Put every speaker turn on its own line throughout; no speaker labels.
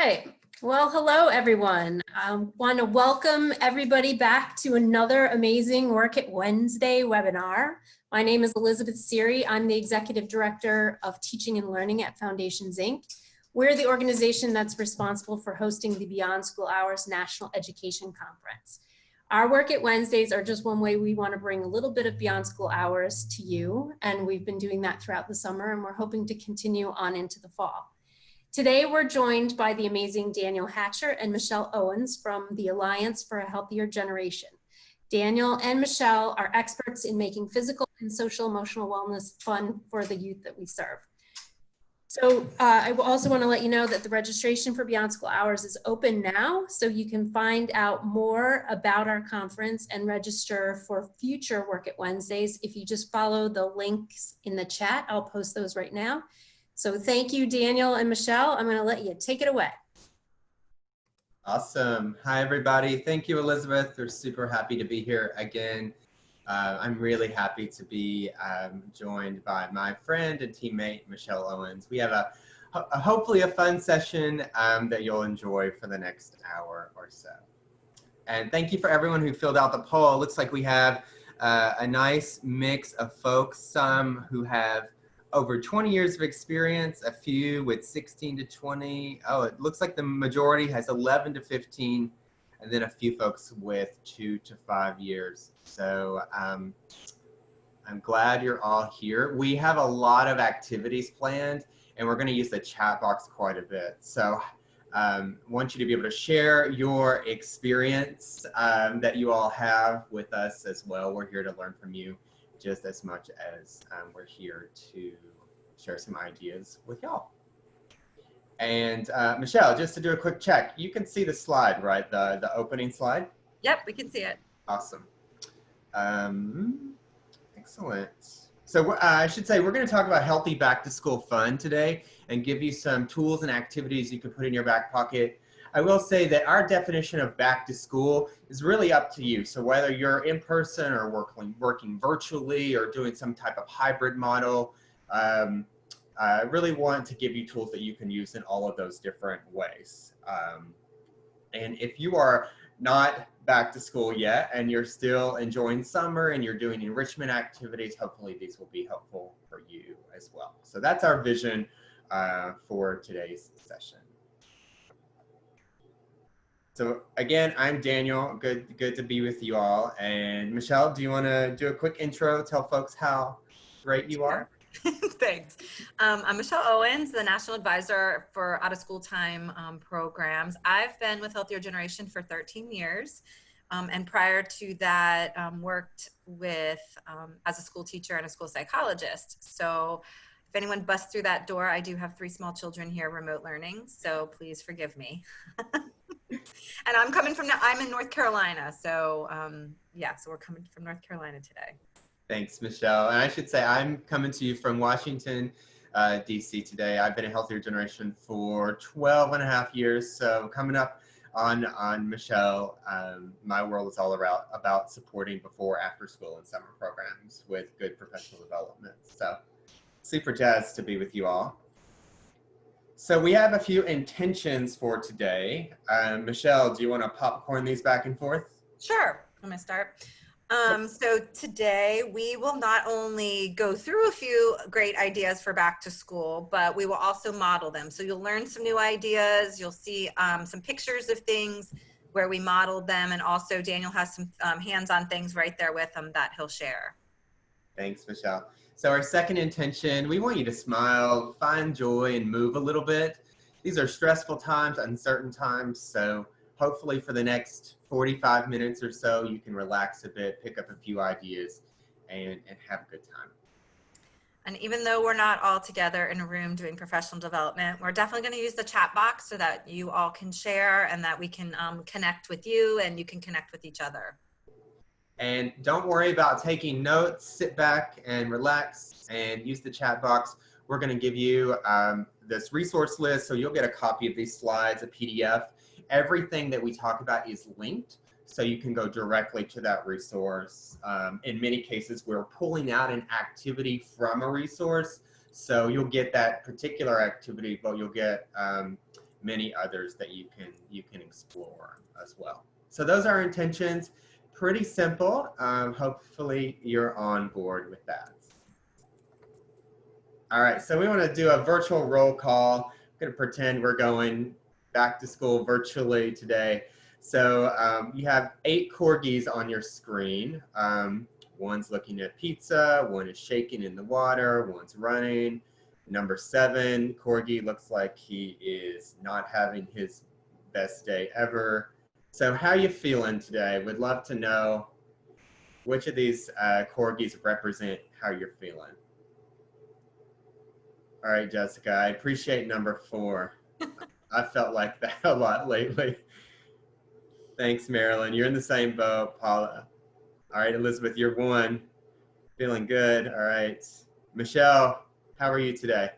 right. Well, hello, everyone. I want to welcome everybody back to another amazing Work It Wednesday webinar. My name is Elizabeth Seary. I'm the Executive Director of Teaching and Learning at Foundations, Inc. We're the organization that's responsible for hosting the Beyond School Hours National Education Conference. Our Work It Wednesdays are just one way we want to bring a little bit of Beyond School Hours to you, and we've been doing that throughout the summer, and we're hoping to continue on into the fall. Today, we're joined by the amazing Daniel Hatcher and Michelle Owens from the Alliance for a Healthier Generation. Daniel and Michelle are experts in making physical and social emotional wellness fun for the youth that we serve. So I also want to let you know that the registration for Beyond School Hours is open now, so you can find out more about our conference and register for future Work It Wednesdays if you just follow the links in the chat. I'll post those right now. So thank you, Daniel and Michelle. I'm going to let you take it away.
Awesome. Hi, everybody. Thank you, Elizabeth. We're super happy to be here again. I'm really happy to be joined by my friend and teammate, Michelle Owens. We have hopefully a fun session that you'll enjoy for the next hour or so. And thank you for everyone who filled out the poll. It looks like we have a nice mix of folks, some who have over 20 years of experience, a few with 16 to 20. Oh, it looks like the majority has 11 to 15, and then a few folks with 2 to 5 years. So I'm glad you're all here. We have a lot of activities planned, and we're gonna use the chat box quite a bit. So want you to be able to share your experience that you all have with us as well. We're here to learn from you just as much as we're here to share some ideas with y'all. And Michelle, just to do a quick check, you can see the slide, right? The opening slide?
Yep, we can see it.
Awesome. Excellent. So I should say we're going to talk about healthy back to school fun today and give you some tools and activities you can put in your back pocket. I will say that our definition of back to school is really up to you. So whether you're in person or working virtually or doing some type of hybrid model, I really want to give you tools that you can use in all of those different ways. And if you are not back to school yet and you're still enjoying summer and you're doing enrichment activities, hopefully these will be helpful for you as well. So that's our vision for today's session. So again, I'm Daniel. Good to be with you all. And Michelle, do you want to do a quick intro? Tell folks how great you are.
Thanks. I'm Michelle Owens, the National Advisor for Out of School Time programs. I've been with Healthier Generation for 13 years. And prior to that, worked with as a school teacher and a school psychologist. So if anyone busts through that door, I do have 3 small children here remote learning. So please forgive me. And I'm in North Carolina. So yeah, so we're coming from North Carolina today.
Thanks, Michelle. And I should say I'm coming to you from Washington, DC today. I've been a Healthier Generation for 12 and a half years. So coming up on Michelle, my world is all about supporting before, after school and summer programs with good professional development. So super jazzed to be with you all. So we have a few intentions for today. Michelle, do you want to popcorn these back and forth?
Sure, I'm gonna start. So today we will not only go through a few great ideas for back to school, but we will also model them. So you'll learn some new ideas. You'll see some pictures of things where we modeled them. And also Daniel has some hands-on things right there with him that he'll share.
Thanks, Michelle. So our second intention, we want you to smile, find joy, and move a little bit. These are stressful times, uncertain times. So hopefully for the next 45 minutes or so, you can relax a bit, pick up a few ideas, and have a good time.
And even though we're not all together in a room doing professional development, we're definitely going to use the chat box so that you all can share and that we can connect with you and you can connect with each other.
And don't worry about taking notes. Sit back and relax and use the chat box. We're going to give you this resource list, so you'll get a copy of these slides, a PDF. Everything that we talk about is linked, so you can go directly to that resource. In many cases, we're pulling out an activity from a resource, so you'll get that particular activity, but you'll get many others that you can explore as well. So those are our intentions. Pretty simple. Hopefully you're on board with that. All right, so we want to do a virtual roll call. I'm going to pretend we're going back to school virtually today. So you have 8 corgis on your screen. One's looking at pizza, one is shaking in the water, one's running. Number 7 corgi looks like he is not having his best day ever. So how are you feeling today? Would love to know which of these corgis represent how you're feeling. All right, Jessica, I appreciate number 4. I felt like that a lot lately. Thanks, Marilyn. You're in the same boat, Paula. All right, Elizabeth, you're 1. Feeling good. All right. Michelle, how are you today?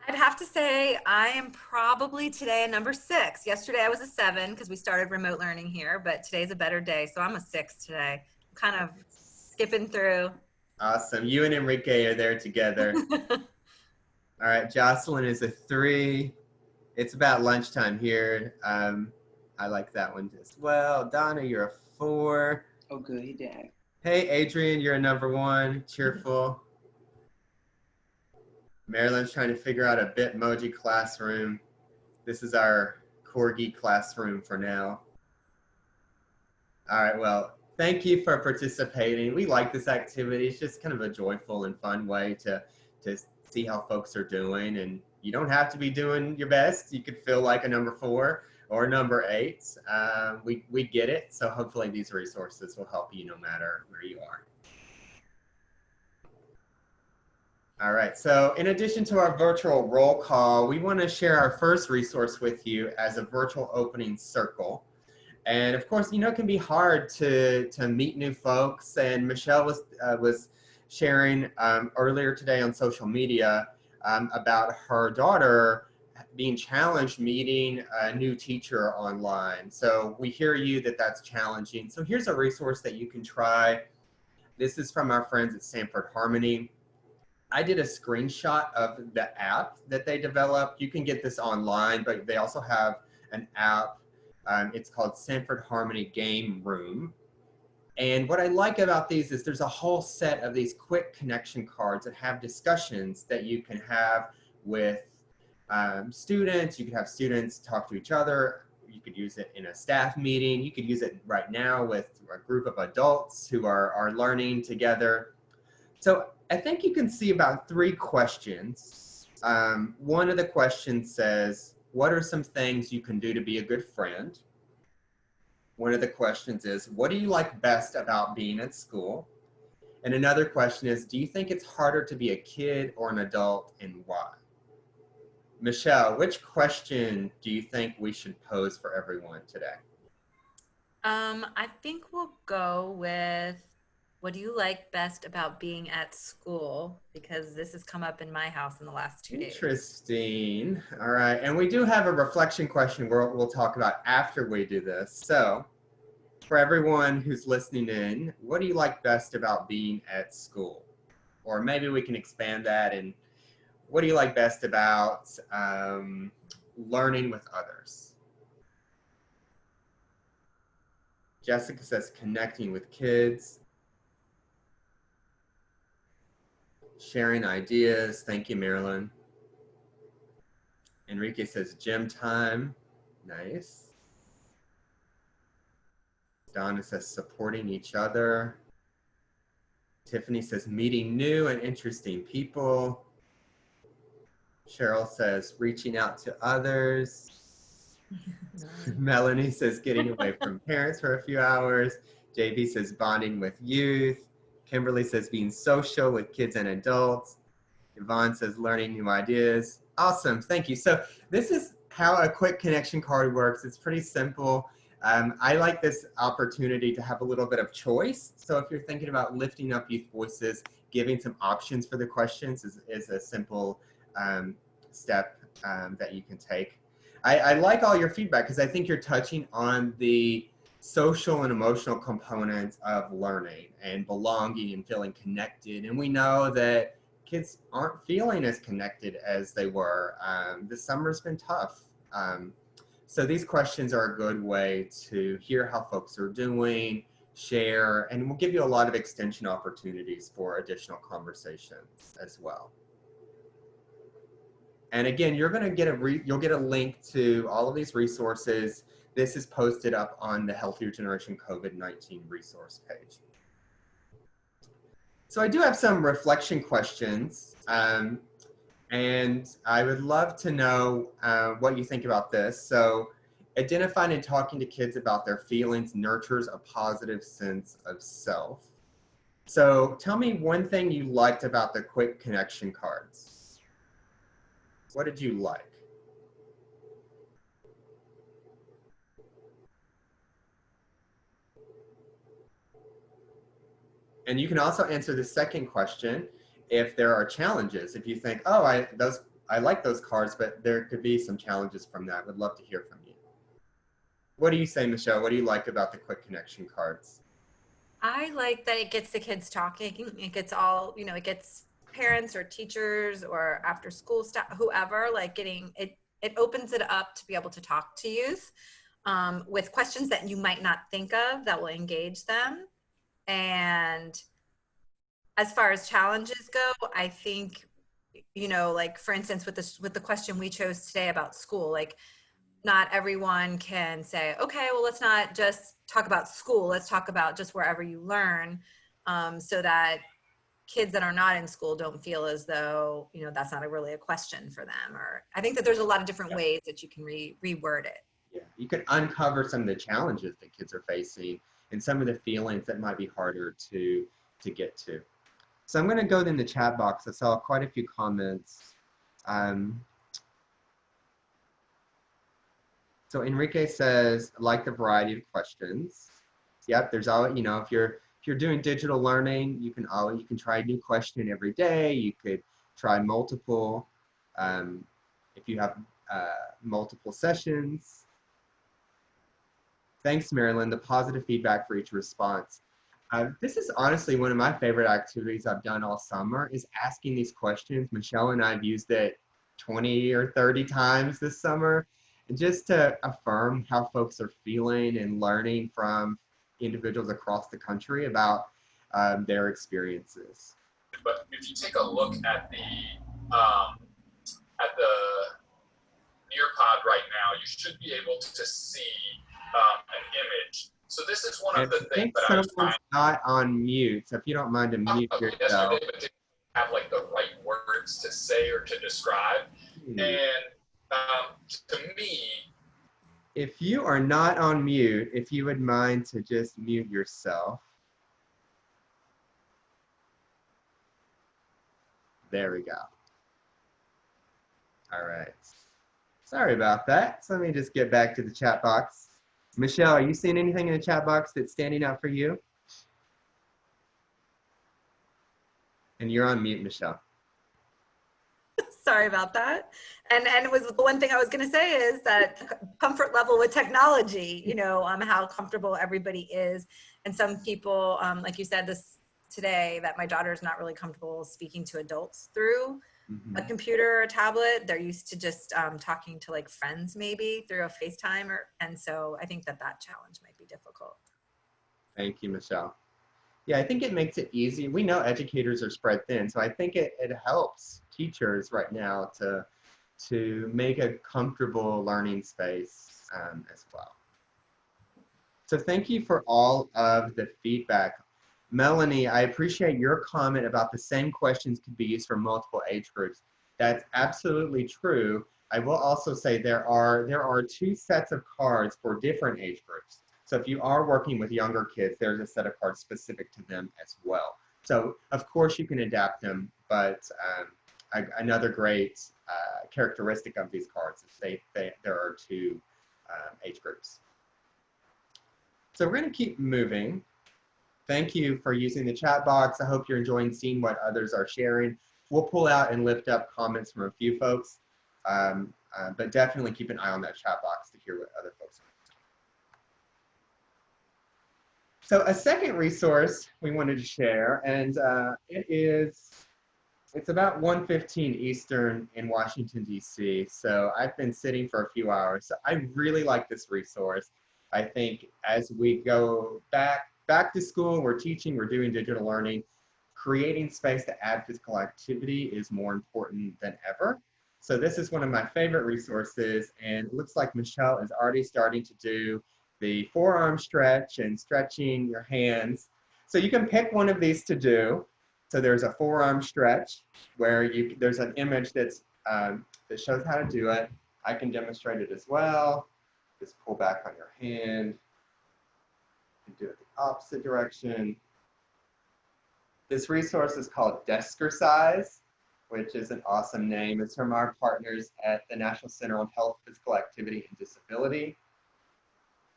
I'd have to say I am probably today a number 6. Yesterday I was a 7 because we started remote learning here, but today's a better day, so I'm a 6 today. I'm kind of skipping through.
Awesome. You and Enrique are there together. All right, Jocelyn is a 3. It's about lunchtime here. I like that one as well. Donna, you're a 4.
Oh, good. He did.
Hey, Adrian, you're a number 1. Cheerful. Marilyn's trying to figure out a Bitmoji classroom. This is our corgi classroom for now. All right, well, thank you for participating. We like this activity. It's just kind of a joyful and fun way to see how folks are doing. And you don't have to be doing your best. You could feel like a number 4 or number 8. We get it. So hopefully these resources will help you no matter where you are. All right, so in addition to our virtual roll call, we want to share our first resource with you as a virtual opening circle. And of course, you know, it can be hard to meet new folks. And Michelle was sharing earlier today on social media about her daughter being challenged meeting a new teacher online. So we hear you that that's challenging. So here's a resource that you can try. This is from our friends at Sanford Harmony. I did a screenshot of the app that they developed. You can get this online, but they also have an app. It's called Sanford Harmony Game Room. And what I like about these is there's a whole set of these quick connection cards that have discussions that you can have with students. You could have students talk to each other. You could use it in a staff meeting. You could use it right now with a group of adults who are learning together. So I think you can see about 3 questions. One of the questions says, what are some things you can do to be a good friend? One of the questions is, what do you like best about being at school? And another question is, do you think it's harder to be a kid or an adult, and why? Michelle, which question do you think we should pose for everyone today?
I think we'll go with, what do you like best about being at school? Because this has come up in my house in the last 2 days.
Interesting. All right. And we do have a reflection question we'll talk about after we do this. So for everyone who's listening in, what do you like best about being at school? Or maybe we can expand that, and what do you like best about learning with others? Jessica says connecting with kids. Sharing ideas. Thank you, Marilyn. Enrique says gym time. Nice. Donna says supporting each other. Tiffany says meeting new and interesting people. Cheryl says reaching out to others. Melanie says getting away from parents for a few hours. JB says bonding with youth. Kimberly says being social with kids and adults. Yvonne says learning new ideas. Awesome, thank you. So this is how a quick connection card works. It's pretty simple. I like this opportunity to have a little bit of choice. So if you're thinking about lifting up youth voices, giving some options for the questions is a simple step that you can take. I like all your feedback because I think you're touching on the social and emotional components of learning and belonging and feeling connected. And we know that kids aren't feeling as connected as they were. The summer's been tough. So these questions are a good way to hear how folks are doing, share, and we'll give you a lot of extension opportunities for additional conversations as well. And again, you're going to get you'll get a link to all of these resources. This is posted up on the Healthier Generation COVID-19 resource page. So I do have some reflection questions, and I would love to know what you think about this. So identifying and talking to kids about their feelings nurtures a positive sense of self. So tell me one thing you liked about the quick connection cards. What did you like? And you can also answer the second question if there are challenges. If you think, oh, I like those cards, but there could be some challenges from that. Would love to hear from you. What do you say, Michelle? What do you like about the quick connection cards?
I like that it gets the kids talking. It gets all, you know, it gets parents or teachers or after school staff, whoever, like getting it, it opens it up to be able to talk to youth with questions that you might not think of that will engage them. And as far as challenges go, I think, you know, like for instance, with the question we chose today about school, like not everyone can say, okay, well, let's not just talk about school. Let's talk about just wherever you learn, so that kids that are not in school don't feel as though, you know, that's not really a question for them. Or I think that there's a lot of different ways that you can reword it.
Yeah, you can uncover some of the challenges that kids are facing and some of the feelings that might be harder to get to. So I'm going to go in the chat box. I saw quite a few comments. So Enrique says, I like the variety of questions. Yep, there's always, you know, if you're doing digital learning, you can try a new question every day. You could try multiple, if you have multiple sessions. Thanks, Marilyn. The positive feedback for each response. This is honestly one of my favorite activities I've done all summer is asking these questions. Michelle and I have used it 20 or 30 times this summer. And just to affirm how folks are feeling and learning from individuals across the country about their experiences.
But if you take a look at the Nearpod right now, you should be able to see an image. So this is one of the things that I was trying.
Not on mute, so if you don't mind to mute yourself.
Yesterday, but didn't have like the right words to say or to describe. And to me,
if you are not on mute, if you would mind to just mute yourself. There we go. All right. Sorry about that. So let me just get back to the chat box. Michelle, are you seeing anything in the chat box that's standing out for you? And you're on mute, Michelle.
Sorry about that. And it was the one thing I was going to say is that comfort level with technology, you know, how comfortable everybody is. And some people, like you said this today, that my daughter is not really comfortable speaking to adults through a computer or a tablet. They're used to just talking to like friends maybe through a FaceTime. And so I think that challenge might be difficult.
Thank you, Michelle. Yeah, I think it makes it easy. We know educators are spread thin, so I think it helps teachers right now to make a comfortable learning space as well. So thank you for all of the feedback. Melanie, I appreciate your comment about the same questions could be used for multiple age groups. That's absolutely true. I will also say there are two sets of cards for different age groups. So if you are working with younger kids, there's a set of cards specific to them as well. So of course you can adapt them, but another great characteristic of these cards is there are two age groups. So we're going to keep moving. Thank you for using the chat box. I hope you're enjoying seeing what others are sharing. We'll pull out and lift up comments from a few folks, but definitely keep an eye on that chat box to hear what other folks are. So a second resource we wanted to share, and it is It's about 1:15 Eastern in Washington, D.C., so I've been sitting for a few hours. So I really like this resource. I think as we go back to school, we're teaching, we're doing digital learning, creating space to add physical activity is more important than ever. So this is one of my favorite resources, and it looks like Michelle is already starting to do the forearm stretch and stretching your hands. So you can pick one of these to do. So there's a forearm stretch where there's an image that shows how to do it. I can demonstrate it as well. Just pull back on your hand and do it the opposite direction. This resource is called Deskercise, which is an awesome name. It's from our partners at the National Center on Health, Physical Activity, and Disability.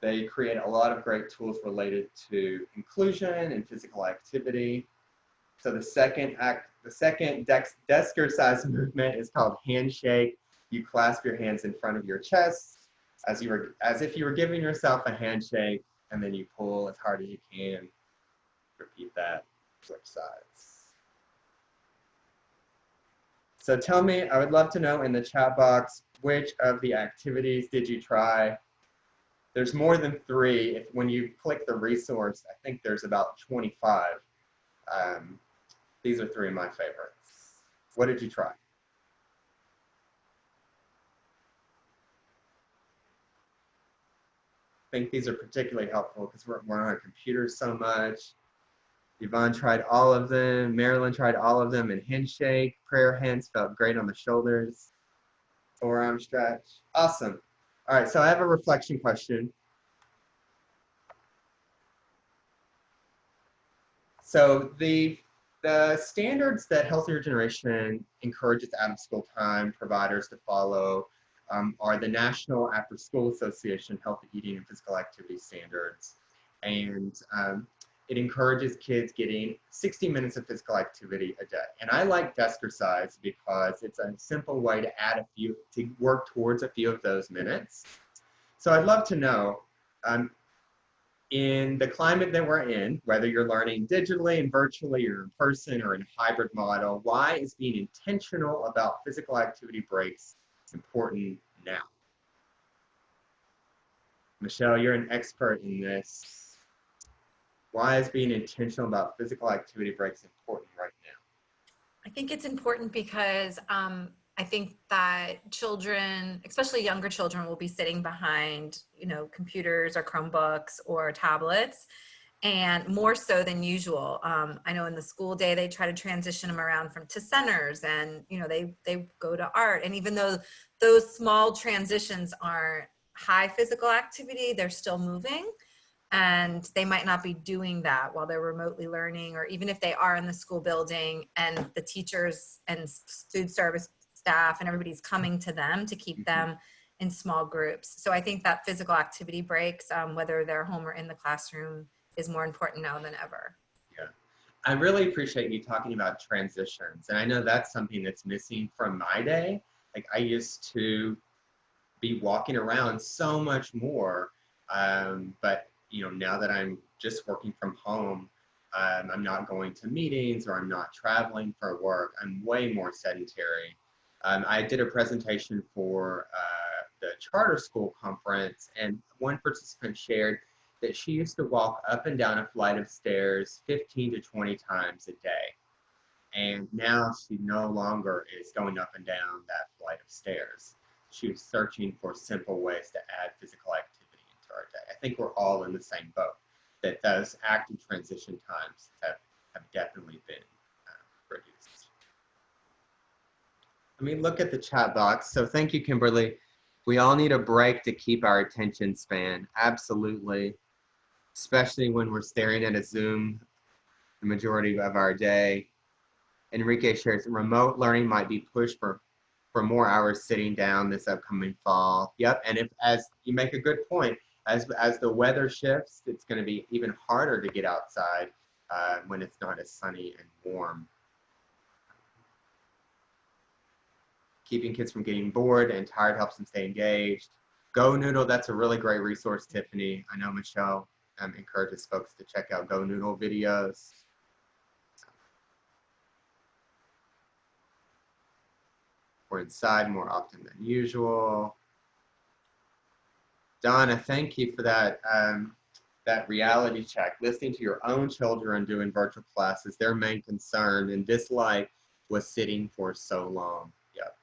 They create a lot of great tools related to inclusion and physical activity. So the second Deskercise movement is called handshake. You clasp your hands in front of your chest as if you were giving yourself a handshake, and then you pull as hard as you can. Repeat that. Switch sides. So tell me, I would love to know in the chat box, which of the activities did you try? There's more than 3. When you click the resource, I think there's about 25. These are 3 of my favorites. What did you try? I think these are particularly helpful because we're on our computers so much. Yvonne tried all of them. Marilyn tried all of them. And handshake, prayer hands felt great on the shoulders. Forearm stretch. Awesome. All right, so I have a reflection question. So the standards that Healthier Generation encourages out-of-school time providers to follow are the National After-School Association Healthy Eating and Physical Activity Standards. And it encourages kids getting 60 minutes of physical activity a day. And I like Deskercise because it's a simple way to work towards a few of those minutes. So I'd love to know, in the climate that we're in, whether you're learning digitally and virtually or in person or in a hybrid model, why is being intentional about physical activity breaks important now? Michelle, you're an expert in this. Why is being intentional about physical activity breaks important right now?
I think it's important because I think that children, especially younger children, will be sitting behind, computers or Chromebooks or tablets, and more so than usual. I know in the school day, they try to transition them around to centers, and, they go to art. And even though those small transitions aren't high physical activity, they're still moving. And they might not be doing that while they're remotely learning, or even if they are in the school building and the teachers and food service staff and everybody's coming to them to keep them in small groups. So I think that physical activity breaks, whether they're home or in the classroom, is more important now than ever.
Yeah, I really appreciate you talking about transitions. And I know that's something that's missing from my day. Like, I used to be walking around so much more, but now that I'm just working from home, I'm not going to meetings or I'm not traveling for work, I'm way more sedentary. I did a presentation for the charter school conference, and one participant shared that she used to walk up and down a flight of stairs 15 to 20 times a day. And now she no longer is going up and down that flight of stairs. She was searching for simple ways to add physical activity into our day. I think we're all in the same boat, that those active transition times have definitely been reduced. Let me look at the chat box. So thank you, Kimberly. We all need a break to keep our attention span. Absolutely. Especially when we're staring at a Zoom the majority of our day. Enrique shares remote learning might be pushed for more hours sitting down this upcoming fall. Yep, and as you make a good point, as the weather shifts, it's going to be even harder to get outside when it's not as sunny and warm. Keeping kids from getting bored and tired helps them stay engaged. Go Noodle, that's a really great resource, Tiffany. I know Michelle encourages folks to check out Go Noodle videos. We're inside more often than usual. Donna, thank you for that, that reality check. Listening to your own children doing virtual classes, their main concern and dislike was sitting for so long. Yep.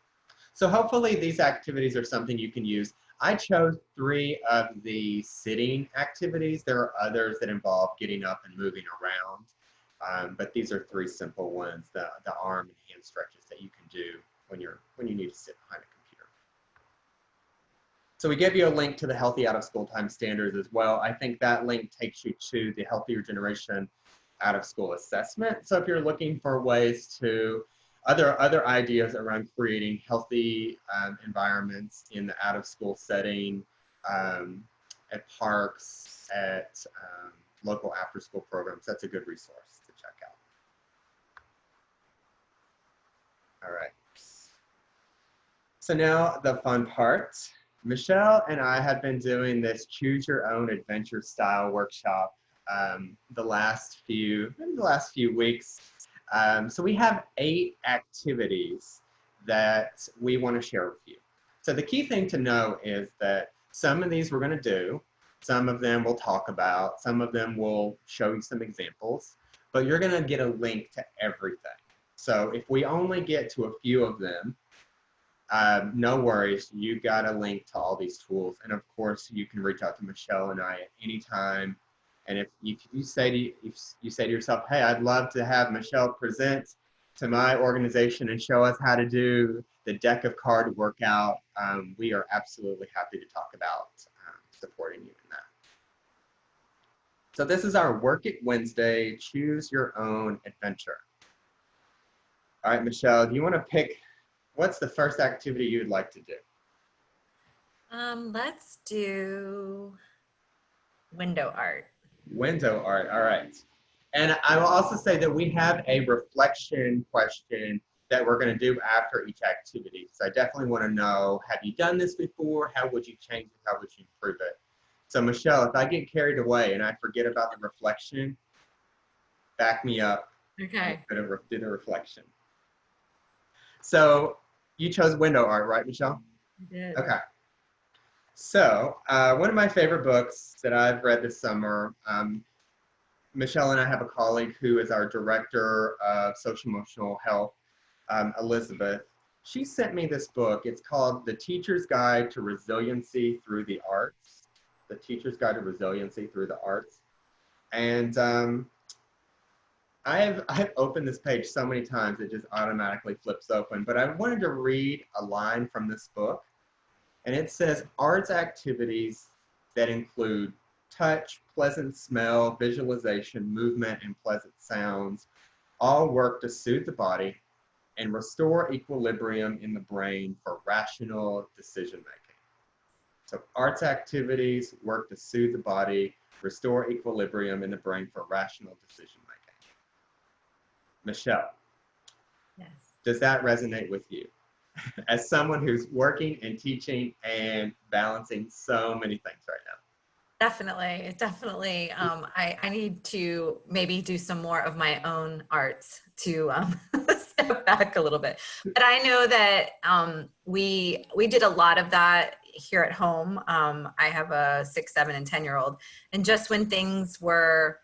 So hopefully these activities are something you can use. I chose 3 of the sitting activities. There are others that involve getting up and moving around, but these are 3 simple ones, the arm and hand stretches that you can do when you need to sit behind a computer. So we give you a link to the Healthy Out of School Time Standards as well. I think that link takes you to the Healthier Generation Out of School Assessment. So if you're looking for ways to, other ideas around creating healthy environments in the out of school setting, at parks, at local after school programs, that's a good resource to check out. All right. So now the fun part. Michelle and I have been doing this choose your own adventure style workshop the last few weeks. So we have 8 activities that we want to share with you. So the key thing to know is that some of these we're going to do, some of them we'll talk about, some of them will show you some examples, but you're going to get a link to everything. So if we only get to a few of them, no worries, you got a link to all these tools. And of course, you can reach out to Michelle and I at any time. And if you say to yourself, hey, I'd love to have Michelle present to my organization and show us how to do the deck of card workout, we are absolutely happy to talk about supporting you in that. So this is our Work It Wednesday, Choose Your Own Adventure. All right, Michelle, do you want to pick, what's the first activity you'd like to do?
Let's do window art.
Window art, all right. And I will also say that we have a reflection question that we're going to do after each activity. So I definitely want to know, have you done this before? How would you change it? How would you improve it? So Michelle, if I get carried away and I forget about the reflection, back me up.
Okay.
Do the reflection. So you chose window art, right, Michelle?
I did.
Okay. So one of my favorite books that I've read this summer, Michelle and I have a colleague who is our director of social emotional health, Elizabeth. She sent me this book. It's called The Teacher's Guide to Resiliency Through the Arts. The Teacher's Guide to Resiliency Through the Arts. And I've opened this page so many times it just automatically flips open, but I wanted to read a line from this book. And it says, arts activities that include touch, pleasant smell, visualization, movement, and pleasant sounds all work to soothe the body and restore equilibrium in the brain for rational decision making. So arts activities work to soothe the body, restore equilibrium in the brain for rational decision making. Michelle,
Yes.
does that resonate with you? As someone who's working and teaching and balancing so many things right now.
Definitely. I need to maybe do some more of my own arts to step back a little bit. But I know that we did a lot of that here at home. I have a 6, 7, and 10-year-old, and just when things were,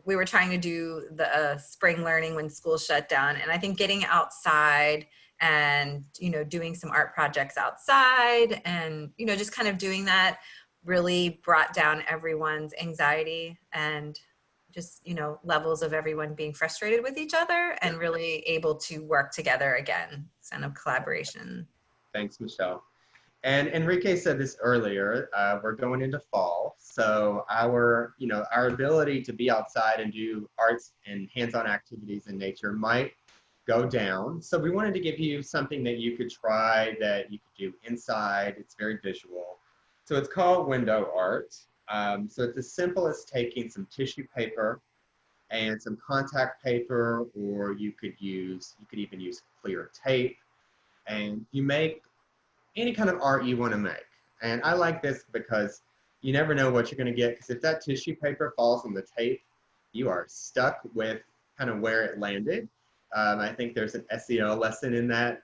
we were trying to do the spring learning when school shut down, and I think getting outside and doing some art projects outside and just kind of doing that really brought down everyone's anxiety and just levels of everyone being frustrated with each other and really able to work together again, kind of collaboration.
Thanks, Michelle. And Enrique said this earlier, we're going into fall, so our ability to be outside and do arts and hands-on activities in nature might go down. So we wanted to give you something that you could try, that you could do inside. It's very visual. So it's called window art. So it's as simple as taking some tissue paper and some contact paper, or you could even use clear tape, and you make any kind of art you want to make. And I like this because you never know what you're going to get, because if that tissue paper falls on the tape, you are stuck with kind of where it landed. I think there's an SEO lesson in that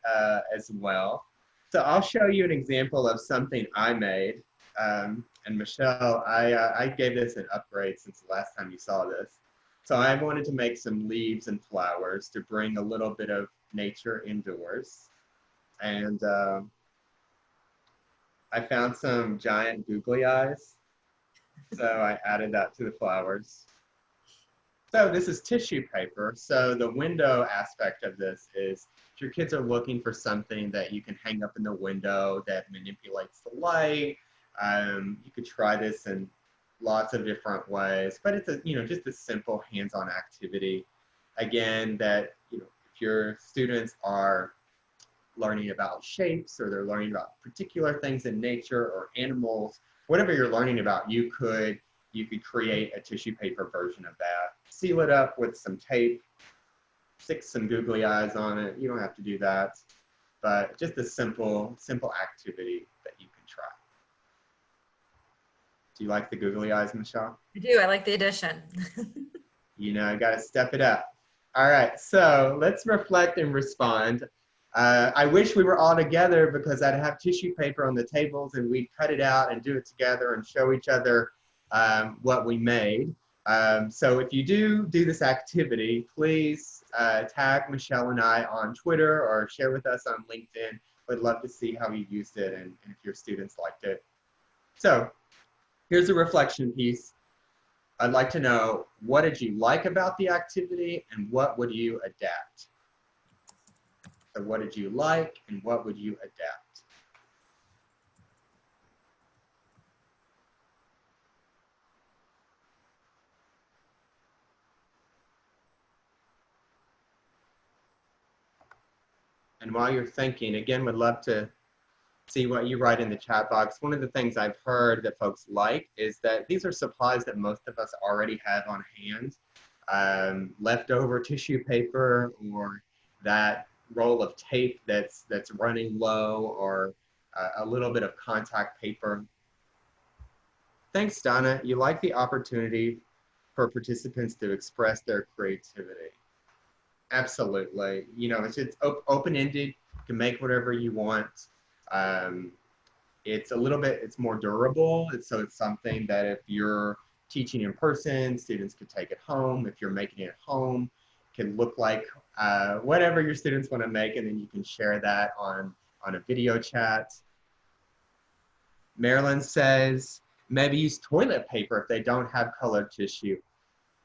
as well. So I'll show you an example of something I made. And Michelle, I gave this an upgrade since the last time you saw this. So I wanted to make some leaves and flowers to bring a little bit of nature indoors. And I found some giant googly eyes. So I added that to the flowers. So this is tissue paper. So the window aspect of this is if your kids are looking for something that you can hang up in the window that manipulates the light, you could try this in lots of different ways, but it's a, just a simple hands-on activity. Again, that, if your students are learning about shapes or they're learning about particular things in nature or animals, whatever you're learning about, you could create a tissue paper version of that. Seal it up with some tape, stick some googly eyes on it. You don't have to do that, but just a simple activity that you can try. Do you like the googly eyes, Michelle?
I do. I like the addition.
I got to step it up. All right, so let's reflect and respond. I wish we were all together because I'd have tissue paper on the tables and we'd cut it out and do it together and show each other what we made. So if you do this activity, please tag Michelle and I on Twitter or share with us on LinkedIn. We'd love to see how you used it and if your students liked it. So here's a reflection piece. I'd like to know, what did you like about the activity and what would you adapt? So what did you like and what would you adapt? And while you're thinking, again, would love to see what you write in the chat box. One of the things I've heard that folks like is that these are supplies that most of us already have on hand. Leftover tissue paper or that roll of tape that's running low or a little bit of contact paper. Thanks, Donna. You like the opportunity for participants to express their creativity. Absolutely. It's open-ended. You can make whatever you want. It's more durable. So it's something that if you're teaching in person, students could take it home. If you're making it at home, it can look like whatever your students want to make, and then you can share that on a video chat. Marilyn says, maybe use toilet paper if they don't have colored tissue.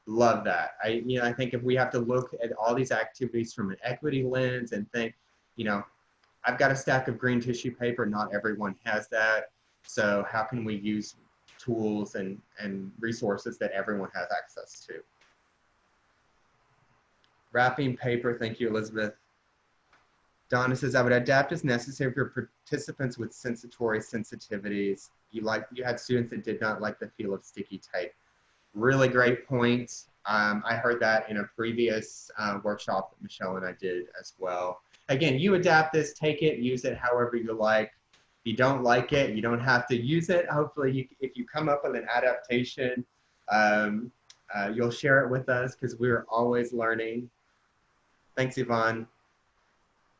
Love that. I think if we have to look at all these activities from an equity lens and think, I've got a stack of green tissue paper, not everyone has that. So how can we use tools and resources that everyone has access to? Wrapping paper, thank you, Elizabeth. Donna says, I would adapt as necessary for participants with sensory sensitivities. You had students that did not like the feel of sticky tape. Really great point. I heard that in a previous workshop that Michelle and I did as well. Again, you adapt this, take it, use it however you like. If you don't like it, you don't have to use it. Hopefully, if you come up with an adaptation, you'll share it with us because we're always learning. Thanks, Yvonne.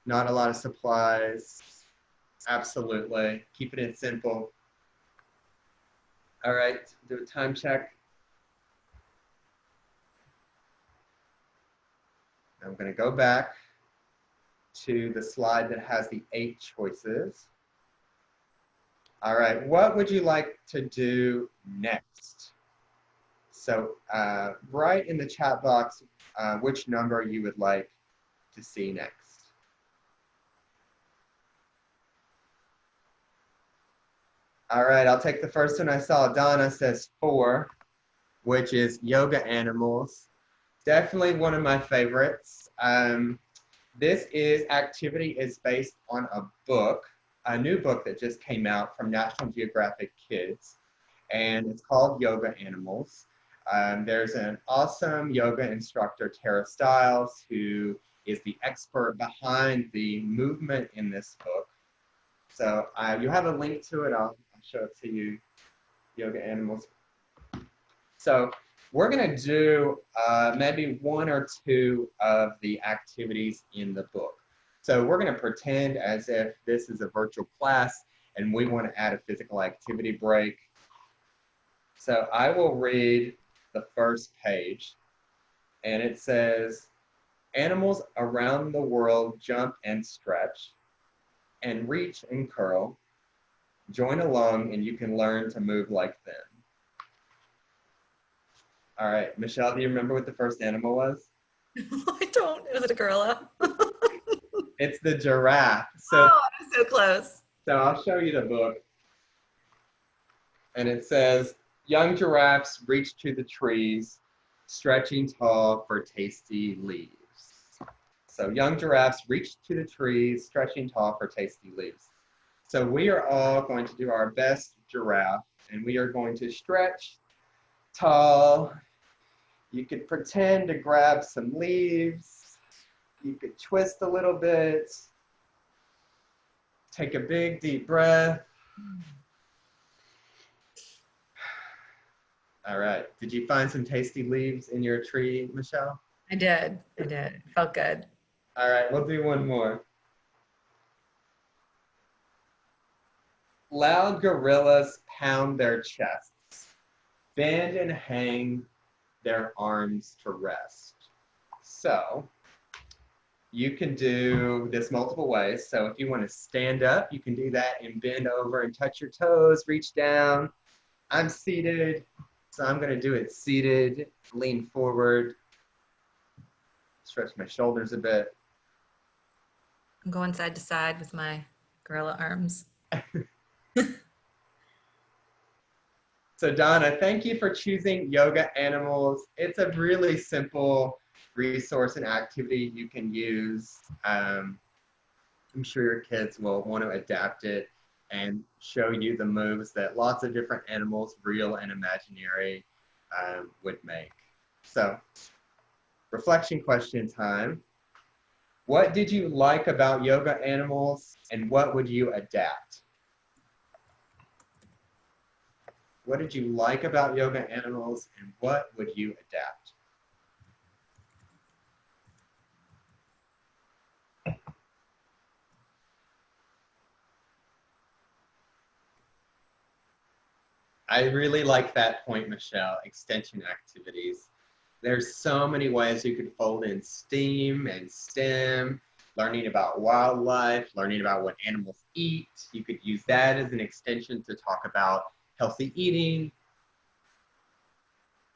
Not a lot of supplies. Absolutely. Keeping it simple. All right, do a time check. I'm going to go back to the slide that has the 8 choices. All right, what would you like to do next? So write in the chat box which number you would like to see next. All right, I'll take the first one I saw. Donna says 4, which is yoga animals. Definitely one of my favorites. This activity is based on a book, a new book that just came out from National Geographic Kids, and it's called Yoga Animals. There's an awesome yoga instructor, Tara Stiles, who is the expert behind the movement in this book. So you have a link to it. I'll show it to you, Yoga Animals. So we're going to do maybe one or two of the activities in the book. So we're going to pretend as if this is a virtual class and we want to add a physical activity break. So I will read the first page, and it says, animals around the world jump and stretch and reach and curl. Join along and you can learn to move like them. All right, Michelle, do you remember what the first animal was?
I don't. Was it a gorilla?
It's the giraffe. So,
Oh, I'm so close.
so I'll show you the book. And it says, young giraffes reach to the trees, stretching tall for tasty leaves. So young giraffes reach to the trees, stretching tall for tasty leaves. So we are all going to do our best giraffe, and we are going to stretch tall. You could pretend to grab some leaves. You could twist a little bit. Take a big, deep breath. All right. Did you find some tasty leaves in your tree, Michelle?
I did. It felt good.
All right, we'll do one more. Loud gorillas pound their chests, bend and hang their arms to rest. So you can do this multiple ways. So if you want to stand up, you can do that and bend over and touch your toes, reach down. I'm seated, so I'm going to do it seated, lean forward, stretch my shoulders a bit.
I'm going side to side with my gorilla arms.
So Donna, thank you for choosing Yoga Animals. It's a really simple resource and activity you can use. I'm sure your kids will want to adapt it and show you the moves that lots of different animals, real and imaginary, would make. So, reflection question time. What did you like about Yoga Animals, and what would you adapt? What did you like about Yoga Animals, and what would you adapt? I really like that point, Michelle, extension activities. There's so many ways you could fold in STEAM and STEM, learning about wildlife, learning about what animals eat. You could use that as an extension to talk about healthy eating.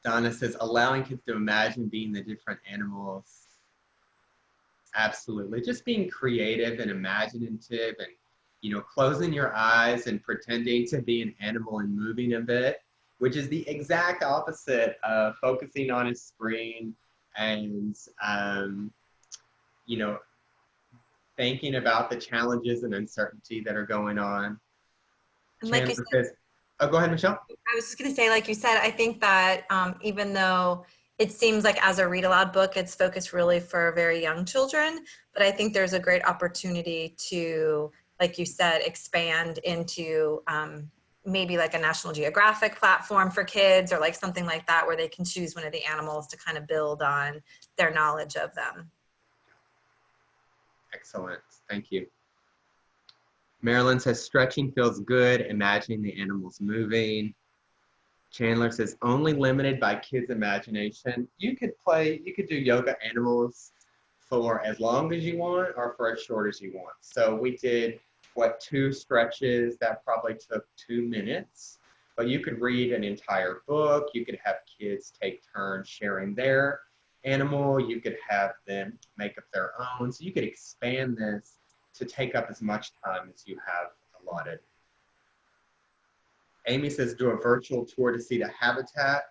Donna says, allowing kids to imagine being the different animals. Absolutely, just being creative and imaginative and, you know, closing your eyes and pretending to be an animal and moving a bit, which is the exact opposite of focusing on a screen and, you know, thinking about the challenges and uncertainty that are going on.
And like you said,
oh, go ahead, Michelle.
I was just going to say, like you said, I think that even though it seems like as a read aloud book, it's focused really for very young children, but I think there's a great opportunity to, like you said, expand into maybe like a National Geographic platform for kids or like something like that where they can choose one of the animals to kind of build on their knowledge of them.
Excellent, thank you. Marilyn says, stretching feels good, imagining the animals moving. Chandler says, only limited by kids' imagination. You could do Yoga Animals for as long as you want or for as short as you want. So we did, 2 stretches that probably took 2 minutes, but you could read an entire book. You could have kids take turns sharing their animal. You could have them make up their own. So you could expand this to take up as much time as you have allotted. Amy says, do a virtual tour to see the habitat.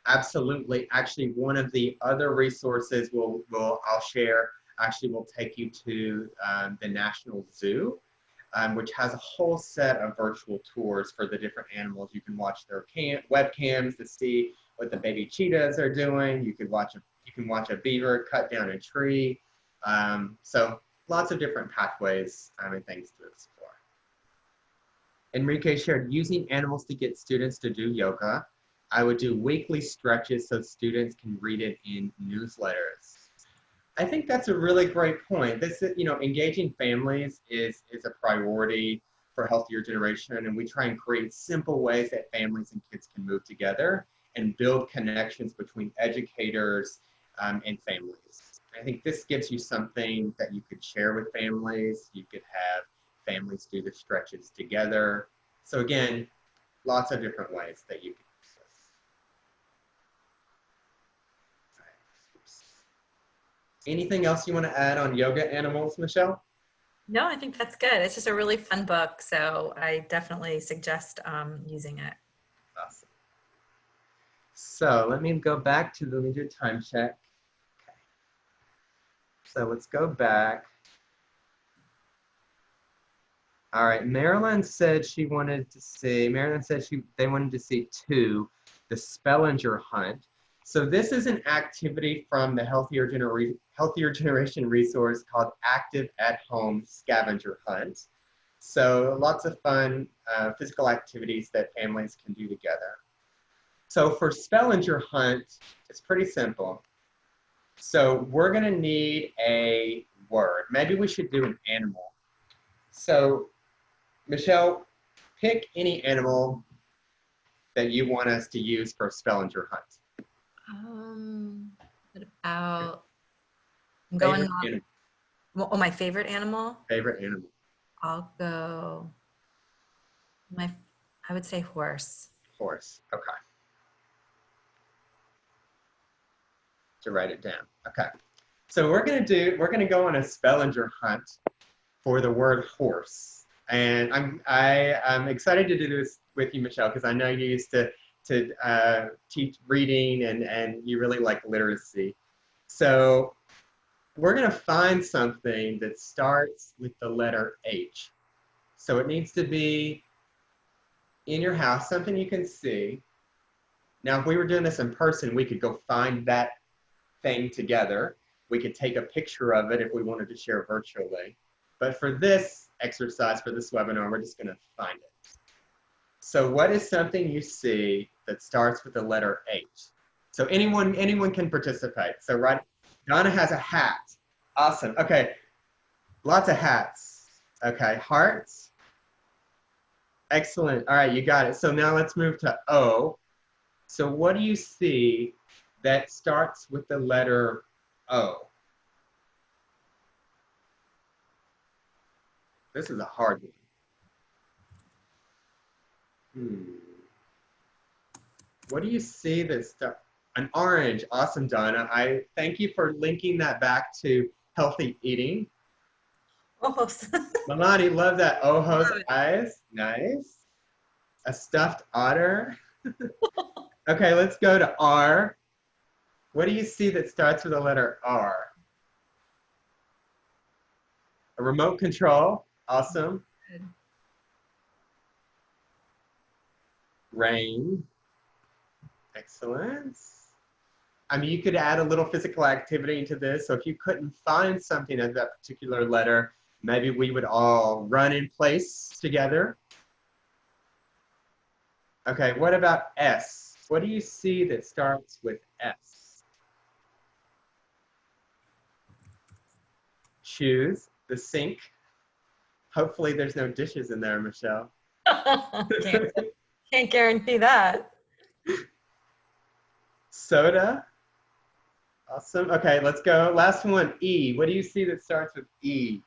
Absolutely. Actually, one of the other resources I'll share actually will take you to the National Zoo, which has a whole set of virtual tours for the different animals. You can watch their webcams to see what the baby cheetahs are doing. You can watch a beaver cut down a tree. So lots of different pathways and things to explore. Enrique shared using animals to get students to do yoga. I would do weekly stretches so students can read it in newsletters. I think that's a really great point. This is, engaging families is a priority for Healthier Generation, and we try and create simple ways that families and kids can move together and build connections between educators and families. I think this gives you something that you could share with families. You could have families do the stretches together. So again, lots of different ways that you can use this. Anything else you want to add on yoga animals, Michelle?
No, I think that's good. It's just a really fun book, so I definitely suggest using it.
Awesome. So let me go back to let me do a time check. Okay. So let's go back. All right, Marilyn said they wanted to see 2, the Spellinger Hunt. So this is an activity from the Healthier Generation resource called Active at Home Scavenger Hunt. So lots of fun physical activities that families can do together. So for Spellinger Hunt, it's pretty simple. So we're gonna need a word. Maybe we should do an animal. So Michelle, pick any animal that you want us to use for a Spellinger Hunt.
What about, I'm going on, oh, my favorite animal?
Favorite animal.
I'll go, I would say horse.
Horse, okay. To write it down, okay. So we're gonna go on a Spellinger Hunt for the word horse. And I'm excited to do this with you, Michelle, because I know you used to teach reading and you really like literacy. So we're going to find something that starts with the letter H. So it needs to be in your house, something you can see. Now, if we were doing this in person, we could go find that thing together. We could take a picture of it if we wanted to share virtually. But for this exercise, for this webinar, we're just going to find it. So what is something you see that starts with the letter H? So anyone can participate. So right, Donna has a hat. Awesome. Okay, lots of hats. Okay, hearts. Excellent. All right, you got it. So now let's move to O. So what do you see that starts with the letter O? This is a hard one. What do you see that's an orange? Awesome, Donna. I thank you for linking that back to healthy eating.
Ojos.
Milani, love that. Ojos eyes. Nice. A stuffed otter. Okay, let's go to R. What do you see that starts with the letter R? A remote control. Awesome.
Good.
Rain. Excellent. I mean, you could add a little physical activity into this. So if you couldn't find something of that particular letter, maybe we would all run in place together. Okay, what about S? What do you see that starts with S? Shoes, the sink. Hopefully there's no dishes in there, Michelle.
Can't guarantee that.
Soda. Awesome. Okay, let's go. Last one, E. What do you see that starts with E?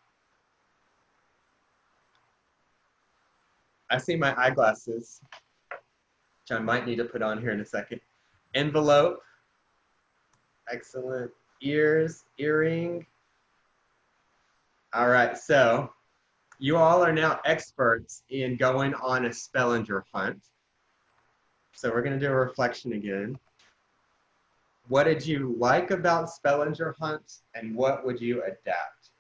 I see my eyeglasses, which I might need to put on here in a second. Envelope. Excellent. Ears, earring. All right, so you all are now experts in going on a Spellinger Hunt. So we're going to do a reflection again. What did you like about Spellinger Hunt, and what would you adapt?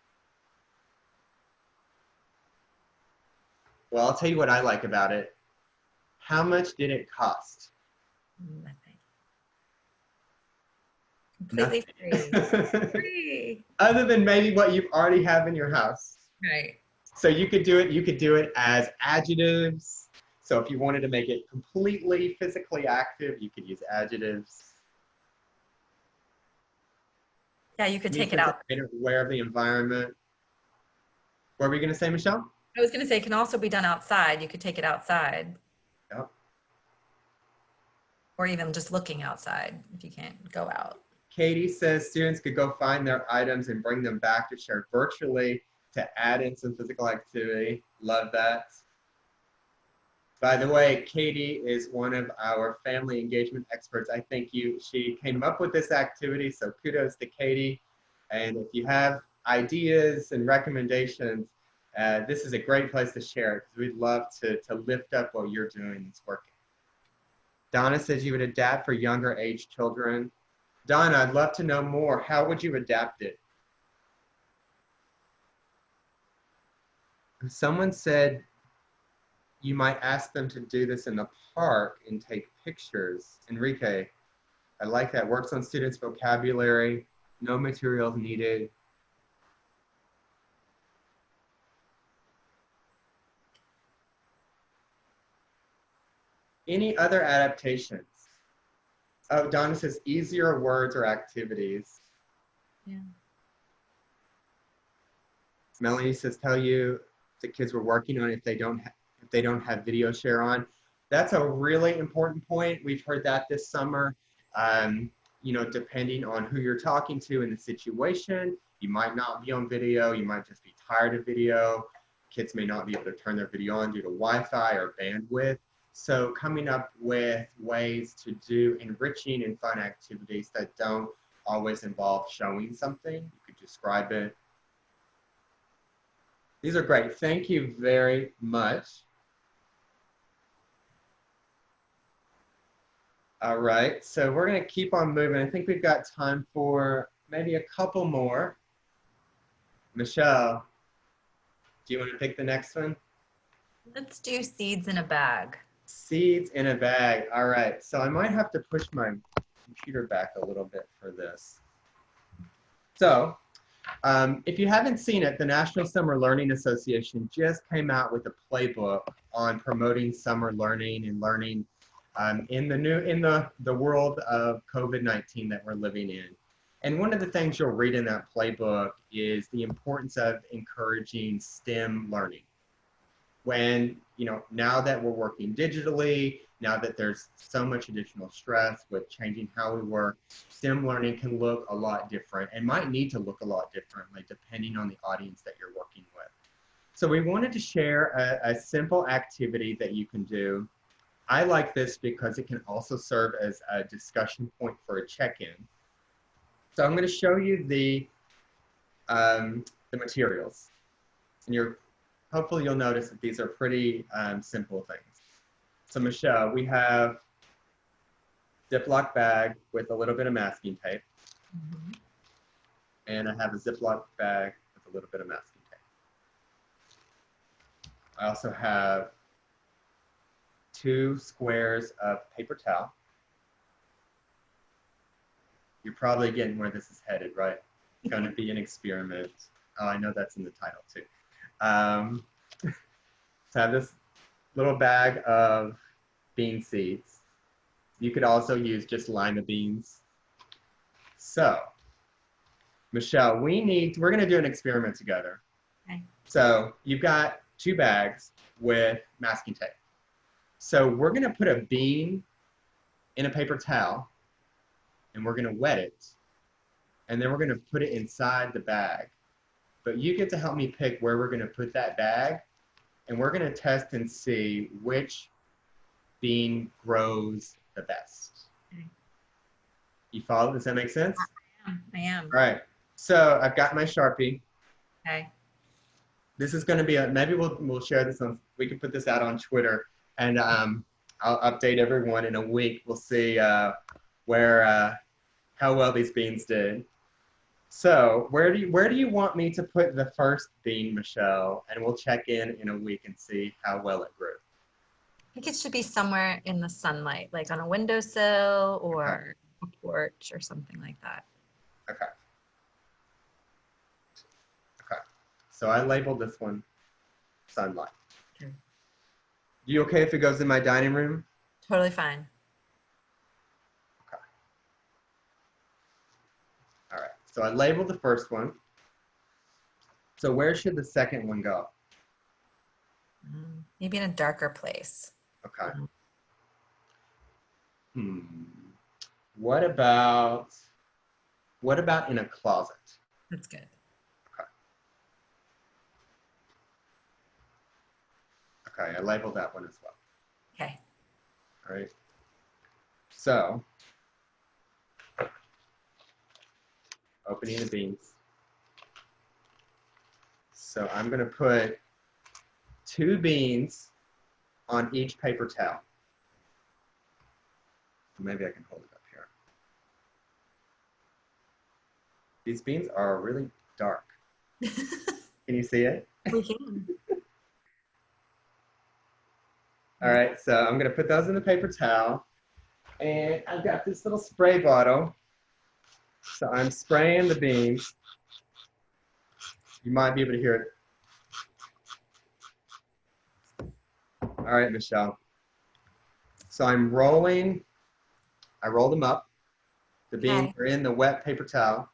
Well, I'll tell you what I like about it. How much did it cost?
Nothing. Completely free.
Other than maybe what you already have in your house.
Right.
So you could do it as adjectives. So if you wanted to make it completely physically active, you could use adjectives.
Yeah, you could take it out.
Aware of the environment. What were we going to say, Michelle?
I was going to say it can also be done outside. You could take it outside.
Yep.
Or even just looking outside if you can't go out.
Katie says students could go find their items and bring them back to share virtually to add in some physical activity. Love that. By the way, Katie is one of our family engagement experts. I think she came up with this activity, so kudos to Katie. And if you have ideas and recommendations, this is a great place to share it because we'd love to lift up what you're doing that's working. Donna says you would adapt for younger age children. Donna, I'd love to know more. How would you adapt it? Someone said you might ask them to do this in the park and take pictures. Enrique, I like that. Works on students' vocabulary, no materials needed. Any other adaptations? Oh, Donna says easier words or activities.
Yeah.
Melanie says tell you the kids were working on it if they don't have video share on. That's a really important point. We've heard that this summer. You know, depending on who you're talking to in the situation, you might not be on video. You might just be tired of video. Kids may not be able to turn their video on due to Wi-Fi or bandwidth. So coming up with ways to do enriching and fun activities that don't always involve showing something. You could describe it. These are great. Thank you very much. All right, so we're going to keep on moving. I think we've got time for maybe a couple more. Michelle, do you want to pick the next one?
Let's do seeds in a bag.
Seeds in a bag. All right, so I might have to push my computer back a little bit for this. So if you haven't seen it, the National Summer Learning Association just came out with a playbook on promoting summer learning and learning in the world of COVID-19 that we're living in. And one of the things you'll read in that playbook is the importance of encouraging STEM learning. When, you know, now that we're working digitally, now that there's so much additional stress with changing how we work, STEM learning can look a lot different and might need to look a lot differently depending on the audience that you're working with. So we wanted to share a simple activity that you can do. I like this because it can also serve as a discussion point for a check-in. So I'm going to show you the materials. And hopefully you'll notice that these are pretty simple things. So Michelle, we have Ziploc bag with a little bit of masking tape.
Mm-hmm.
And I have a Ziploc bag with a little bit of masking tape. I also have 2 squares of paper towel. You're probably getting where this is headed, right? It's going to be an experiment. Oh, I know that's in the title too. So I have this little bag of bean seeds. You could also use just lima beans. So, Michelle, we're going to do an experiment together.
Okay.
So you've got 2 bags with masking tape. So we're going to put a bean in a paper towel and we're going to wet it. And then we're going to put it inside the bag. But you get to help me pick where we're going to put that bag. And we're going to test and see which bean grows the best.
Okay.
You follow? Does that make sense?
I am.
All right. So I've got my Sharpie.
Okay.
This is going to be maybe we'll share this on. We can put this out on Twitter, and I'll update everyone in a week. We'll see how well these beans did. So where do you want me to put the first bean, Michelle? And we'll check in a week and see how well it grew.
I think it should be somewhere in the sunlight, like on a windowsill or a porch or something like that.
Okay. Okay. So I labeled this one sunlight.
Okay.
You okay if it goes in my dining room?
Totally fine.
All right, so I labeled the first one. So where should the second one go?
Maybe in a darker place.
Okay. What about in a closet?
That's good.
Okay, I labeled that one as well.
Okay.
All right. So, opening the beans. So I'm going to put 2 beans on each paper towel. Maybe I can hold it up here. These beans are really dark. Can you see it?
We can.
All right, so I'm going to put those in the paper towel. And I've got this little spray bottle. So I'm spraying the beans. You might be able to hear it. All right, Michelle. So I roll them up. The beans are in the wet paper towel.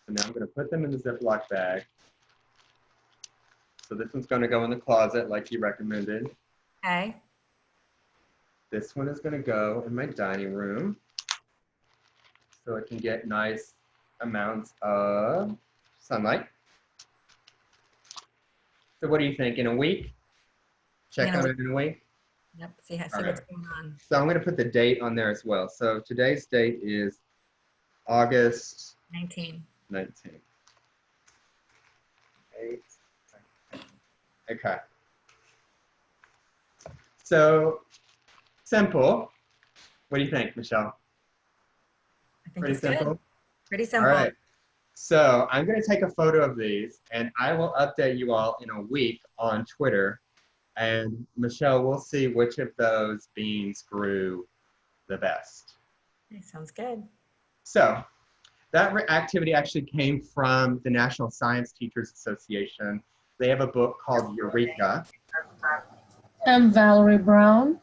And now I'm going to put them in the Ziploc bag. So this one's going to go in the closet like you recommended.
Okay.
This one is going to go in my dining room so it can get nice amounts of sunlight. So what do you think? In a week? Check on it in a week?
Yep. See what's going on.
So I'm going to put the date on there as well. So today's date is August
19.
19th. Okay. So simple. What do you think, Michelle?
I think
Pretty
it's
simple?
good. Pretty simple.
All right. So I'm going to take a photo of these, and I will update you all in a week on Twitter. And Michelle, we'll see which of those beans grew the best.
Okay, sounds good.
So that activity actually came from the National Science Teachers Association. They have a book called Eureka.
I'm Valerie Brown.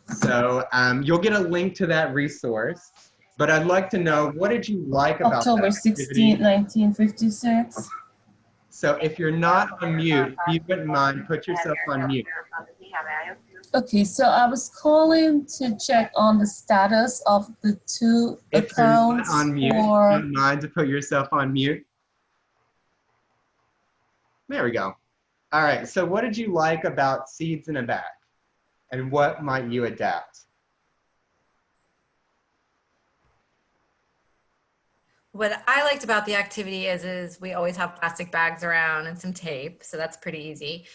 So you'll get a link to that resource. But I'd like to know, what did you like about
October
that
16,
activity?
1956.
So if you're not on mute, if you wouldn't mind, put yourself on mute.
Okay, so I was calling to check on the status of the 2
If you're not
accounts
on mute, if you
for.
don't mind to put yourself on mute. There we go. All right, so what did you like about seeds in a bag? And what might you adapt?
What I liked about the activity is we always have plastic bags around and some tape, so that's pretty easy,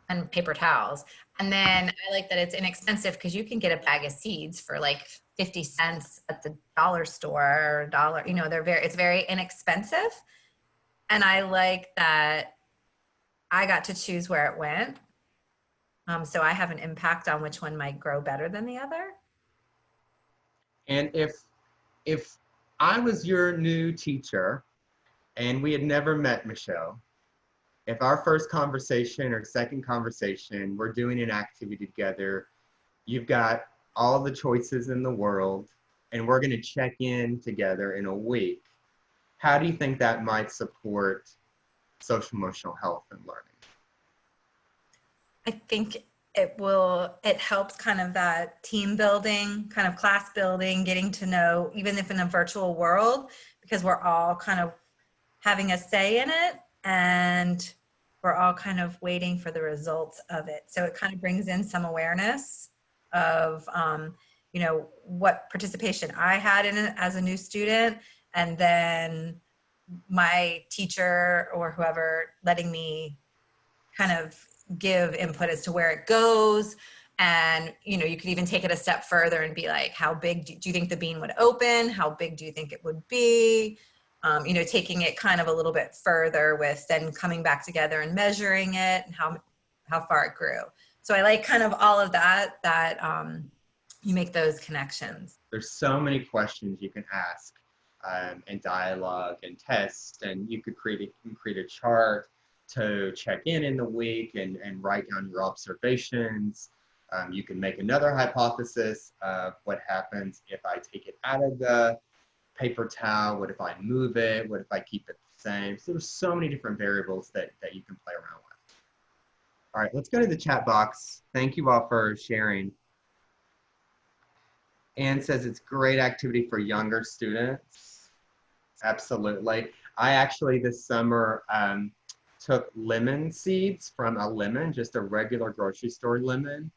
and paper towels. And then I like that it's inexpensive because you can get a bag of seeds for like 50 cents at the dollar store or $1. You know, it's very inexpensive. And I like that I got to choose where it went. So I have an impact on which one might grow better than the other.
And if I was your new teacher and we had never met, Michelle, if our first conversation or second conversation, we're doing an activity together, you've got all the choices in the world, and we're going to check in together in a week, how do you think that might support social emotional health and learning?
I think it helps kind of that team building, kind of class building, getting to know, even if in a virtual world, because we're all kind of having a say in it and we're all kind of waiting for the results of it. So it kind of brings in some awareness of, you know, what participation I had in it as a new student, and then my teacher or whoever letting me kind of give input as to where it goes. And, you know, you could even take it a step further and be like, how big do you think the bean would open? How big do you think it would be? You know, taking it kind of a little bit further with then coming back together and measuring it and how far it grew. So I like kind of all of that you make those connections.
There's so many questions you can ask. and dialogue and test, and you could create a chart to check in the week and write down your observations. You can make another hypothesis of what happens if I take it out of the paper towel. What if I move it? What if I keep it the same? So there's so many different variables that you can play around with. All right, let's go to the chat box. Thank you all for sharing. Anne says it's great activity for younger students. Absolutely. I actually this summer took lemon seeds from a lemon, just a regular grocery store lemon,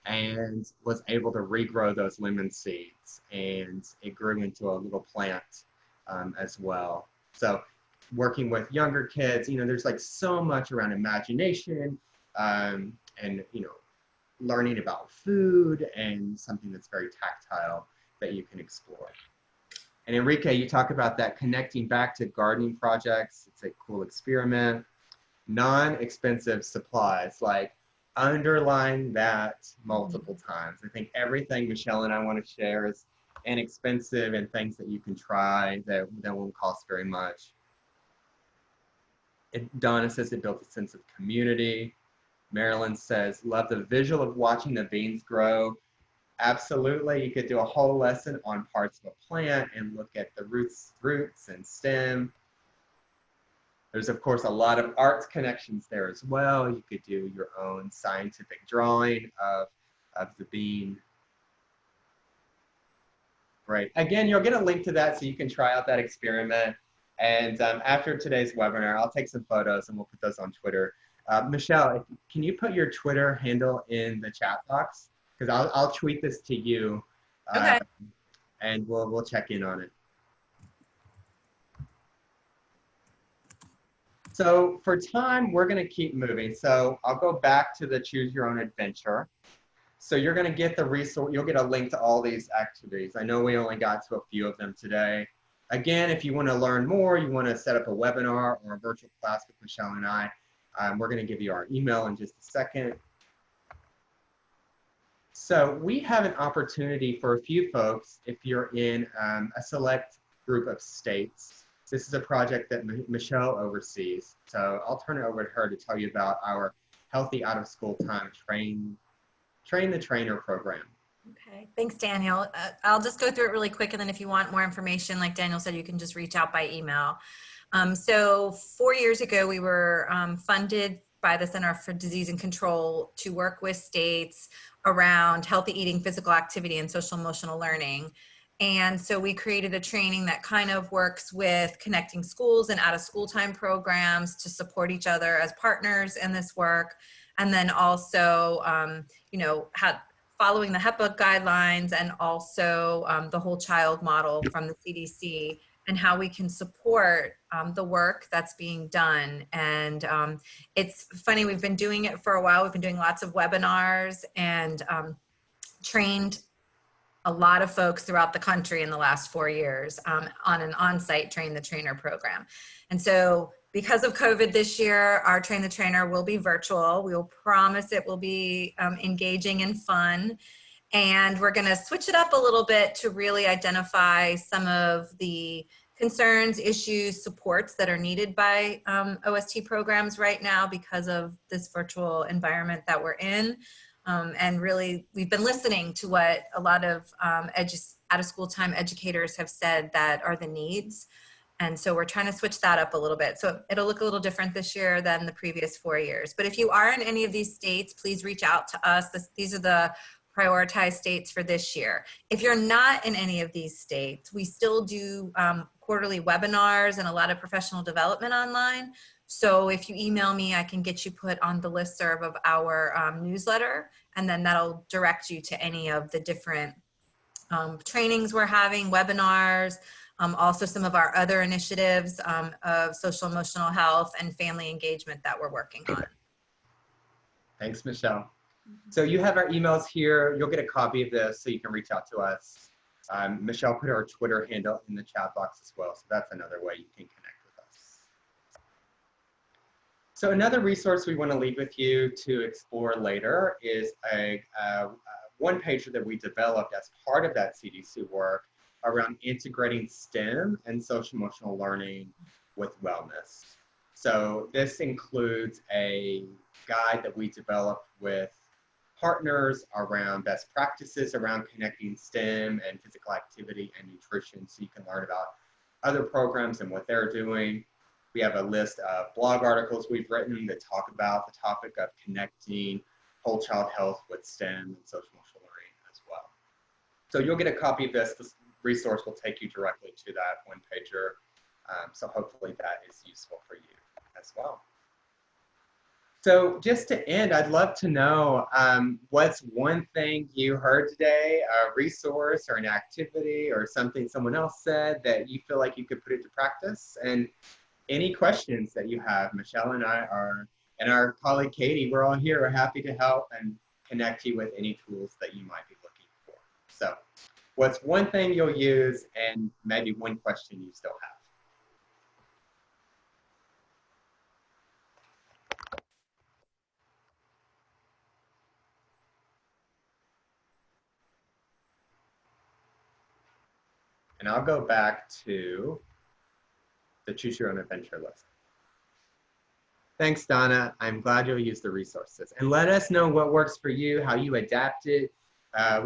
and was able to regrow those lemon seeds, and it grew into a little plant as well. So working with younger kids, you know, there's like so much around imagination and, you know, learning about food and something that's very tactile that you can explore. And Enrique, you talk about that connecting back to gardening projects. It's a cool experiment. Non-expensive supplies, like underline that multiple times. I think everything Michelle and I want to share is inexpensive and things that you can try that won't cost very much. Donna says it built a sense of community. Marilyn says, love the visual of watching the beans grow. Absolutely, you could do a whole lesson on parts of a plant and look at the roots and stem. There's, of course, a lot of arts connections there as well. You could do your own scientific drawing of the bean. Great. Again, you'll get a link to that so you can try out that experiment. And after today's webinar, I'll take some photos and we'll put those on Twitter. Michelle, can you put your Twitter handle in the chat box? Because I'll tweet this to you,
Okay.
and we'll check in on it. So for time, we're going to keep moving. So I'll go back to the Choose Your Own Adventure. So you're going to get the resource. You'll get a link to all these activities. I know we only got to a few of them today. Again, if you want to learn more, you want to set up a webinar or a virtual class with Michelle and I, we're going to give you our email in just a second. So we have an opportunity for a few folks if you're in a select group of states. This is a project that Michelle oversees. So I'll turn it over to her to tell you about our Healthy Out of School Time Train the Trainer program.
Okay, thanks, Daniel. I'll just go through it really quick, and then if you want more information, like Daniel said, you can just reach out by email. So 4 years ago, we were funded by the Center for Disease and Control to work with states around healthy eating, physical activity, and social emotional learning. And so we created a training that kind of works with connecting schools and out of school time programs to support each other as partners in this work. And then also, you know, following the HEPA guidelines and also the whole child model from the CDC, and how we can support the work that's being done. And it's funny, we've been doing it for a while. We've been doing lots of webinars and trained a lot of folks throughout the country in the last 4 years on an on-site Train the Trainer program. And so because of COVID this year, our Train the Trainer will be virtual. We will promise it will be engaging and fun. And we're going to switch it up a little bit to really identify some of the concerns, issues, supports that are needed by OST programs right now because of this virtual environment that we're in. And really, we've been listening to what a lot of out-of-school time educators have said that are the needs. And so we're trying to switch that up a little bit. So it'll look a little different this year than the previous 4 years. But if you are in any of these states, please reach out to us. These are the prioritized states for this year. If you're not in any of these states, we still do quarterly webinars and a lot of professional development online. So if you email me, I can get you put on the listserv of our newsletter, and then that'll direct you to any of the different trainings we're having, webinars, also some of our other initiatives of social emotional health and family engagement that we're working on.
Thanks, Michelle. So you have our emails here. You'll get a copy of this so you can reach out to us. Michelle put our Twitter handle in the chat box as well, so that's another way you can connect with us. So another resource we want to leave with you to explore later is a one-pager that we developed as part of that CDC work around integrating STEM and social emotional learning with wellness. So this includes a guide that we developed with partners around best practices around connecting STEM and physical activity and nutrition, so you can learn about other programs and what they're doing. We have a list of blog articles we've written that talk about the topic of connecting whole child health with STEM and social emotional learning as well. So you'll get a copy of this. This resource will take you directly to that one pager. So hopefully that is useful for you as well. So just to end, I'd love to know what's one thing you heard today, a resource or an activity or something someone else said that you feel like you could put into practice, and any questions that you have. Michelle and I are, and our colleague Katie, we're all here. We're happy to help and connect you with any tools that you might be looking for. So what's one thing you'll use, and maybe one question you still have? And I'll go back to the Choose Your Own Adventure list. Thanks, Donna. I'm glad you'll use the resources. And let us know what works for you, how you adapt it. I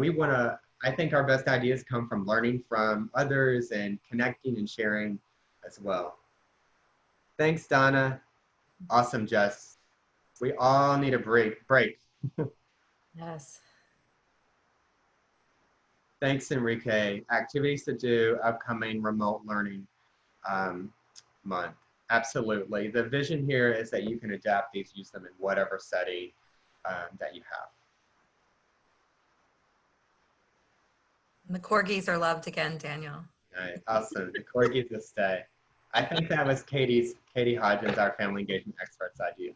think our best ideas come from learning from others and connecting and sharing as well. Thanks, Donna. Awesome, Jess. We all need a break.
Yes.
Thanks, Enrique. Activities to do, upcoming remote learning month. Absolutely. The vision here is that you can adapt these, use them in whatever setting that you have.
And the corgis are loved again, Daniel.
All right, awesome. The corgis will stay. I think that was Katie Hodgins, our family engagement expert's idea.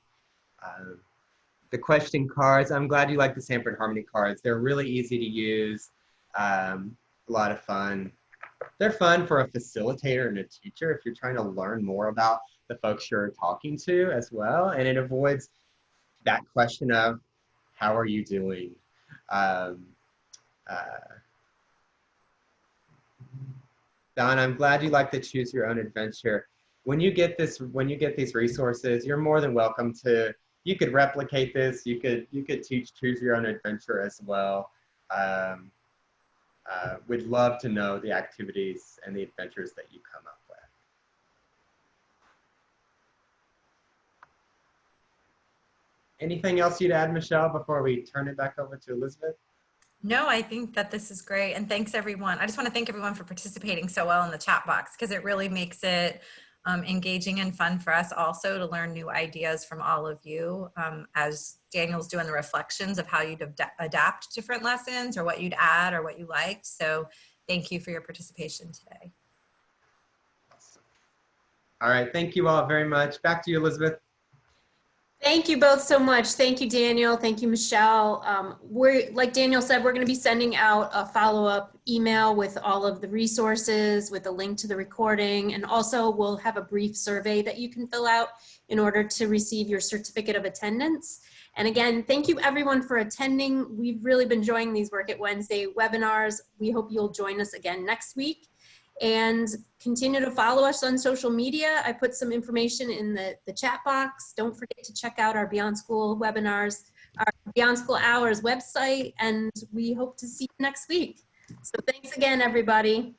The question cards, I'm glad you like the Sanford Harmony cards. They're really easy to use. A lot of fun. They're fun for a facilitator and a teacher if you're trying to learn more about the folks you're talking to as well. And it avoids that question of, how are you doing? Don, I'm glad you like to choose your own adventure. When you get these resources, you're more than welcome to, you could replicate this. You could teach choose your own adventure as well. We'd love to know the activities and the adventures that you come up with. Anything else you'd add, Michelle, before we turn it back over to Elizabeth?
No, I think that this is great. And thanks everyone. I just want to thank everyone for participating so well in the chat box, because it really makes it engaging and fun for us also to learn new ideas from all of you as Daniel's doing the reflections of how you'd adapt different lessons or what you'd add or what you liked. So thank you for your participation today.
Awesome. All right, thank you all very much. Back to you, Elizabeth.
Thank you both so much. Thank you, Daniel. Thank you, Michelle. Like Daniel said, we're going to be sending out a follow-up email with all of the resources, with a link to the recording, and also we'll have a brief survey that you can fill out in order to receive your certificate of attendance. And again, thank you everyone for attending. We've really been enjoying these Work It Wednesday webinars. We hope you'll join us again next week. And continue to follow us on social media. I put some information in the chat box. Don't forget to check out our Beyond School webinars, our Beyond School Hours website, and we hope to see you next week. So thanks again, everybody.